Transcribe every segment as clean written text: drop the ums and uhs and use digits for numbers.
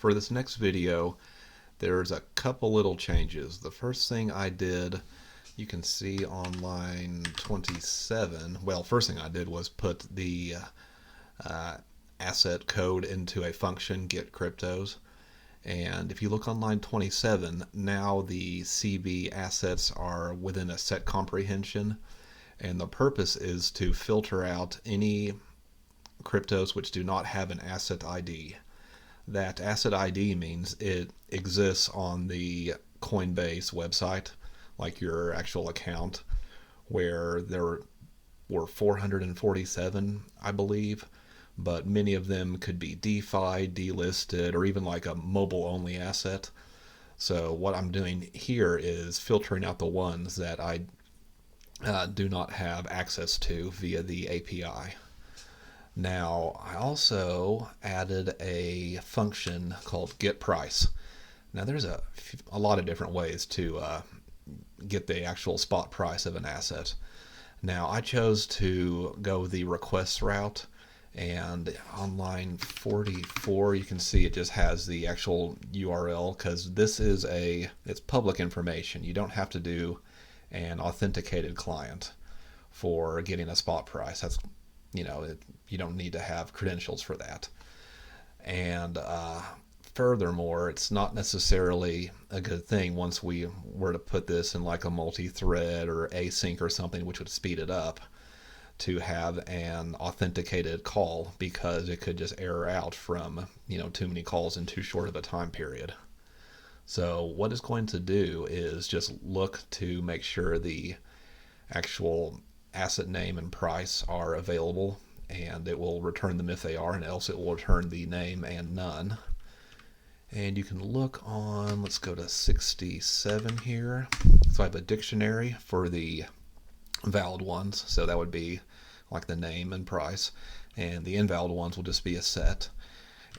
For this next video, there's a couple little changes. The first thing I did, you can see on line 27, well, first thing I did was put the asset code into a function, get cryptos. And if you look on line 27, now the CB assets are within a set comprehension. And the purpose is to filter out any cryptos which do not have an asset ID. That asset ID means it exists on the Coinbase website, like your actual account, where there were 447, I believe, but many of them could be DeFi, delisted, or even like a mobile-only asset. So what I'm doing here is filtering out the ones that I do not have access to via the API. Now, I also added a function called getPrice. Now, there's a lot of different ways to get the actual spot price of an asset. Now, I chose to go the requests route, and on line 44, you can see it just has the actual URL, because this is it's public information. You don't have to do an authenticated client for getting a spot price. That's you don't need to have credentials for that. And furthermore, it's not necessarily a good thing once we were to put this in like a multi-thread or async or something, which would speed it up, to have an authenticated call, because it could just error out from too many calls in too short of a time period. So what it's going to do is just look to make sure the actual asset name and price are available, and it will return them if they are, and else it will return the name and none. And you can look on, let's go to 67 here. So I have a dictionary for the valid ones, so that would be like the name and price, and the invalid ones will just be a set.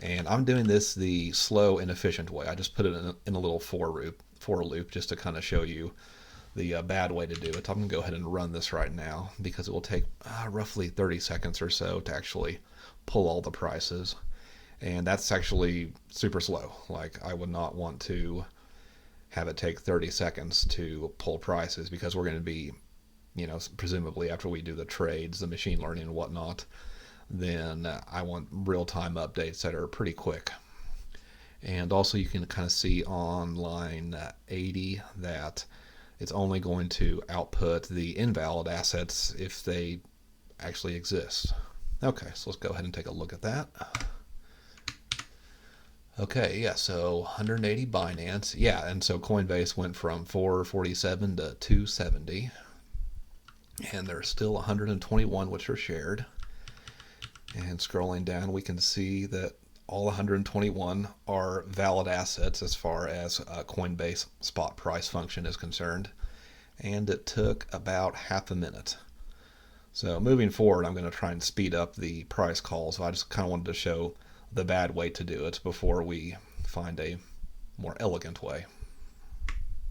And I'm doing this the slow and efficient way. I just put it in a little for loop just to kind of show you the bad way to do it. I'm going to go ahead and run this right now, because it will take roughly 30 seconds or so to actually pull all the prices. And that's actually super slow. Like, I would not want to have it take 30 seconds to pull prices, because we're going to be, presumably after we do the trades, the machine learning and whatnot, then I want real-time updates that are pretty quick. And also you can kind of see on line 80 that it's only going to output the invalid assets if they actually exist. Okay, so let's go ahead and take a look at that. Okay, yeah, so 180 Binance. Yeah, and so Coinbase went from 447 to 270. And there's still 121 which are shared. And scrolling down, we can see that all 121 are valid assets as far as Coinbase spot price function is concerned. And it took about half a minute. So moving forward, I'm going to try and speed up the price calls. So I just kind of wanted to show the bad way to do it before we find a more elegant way.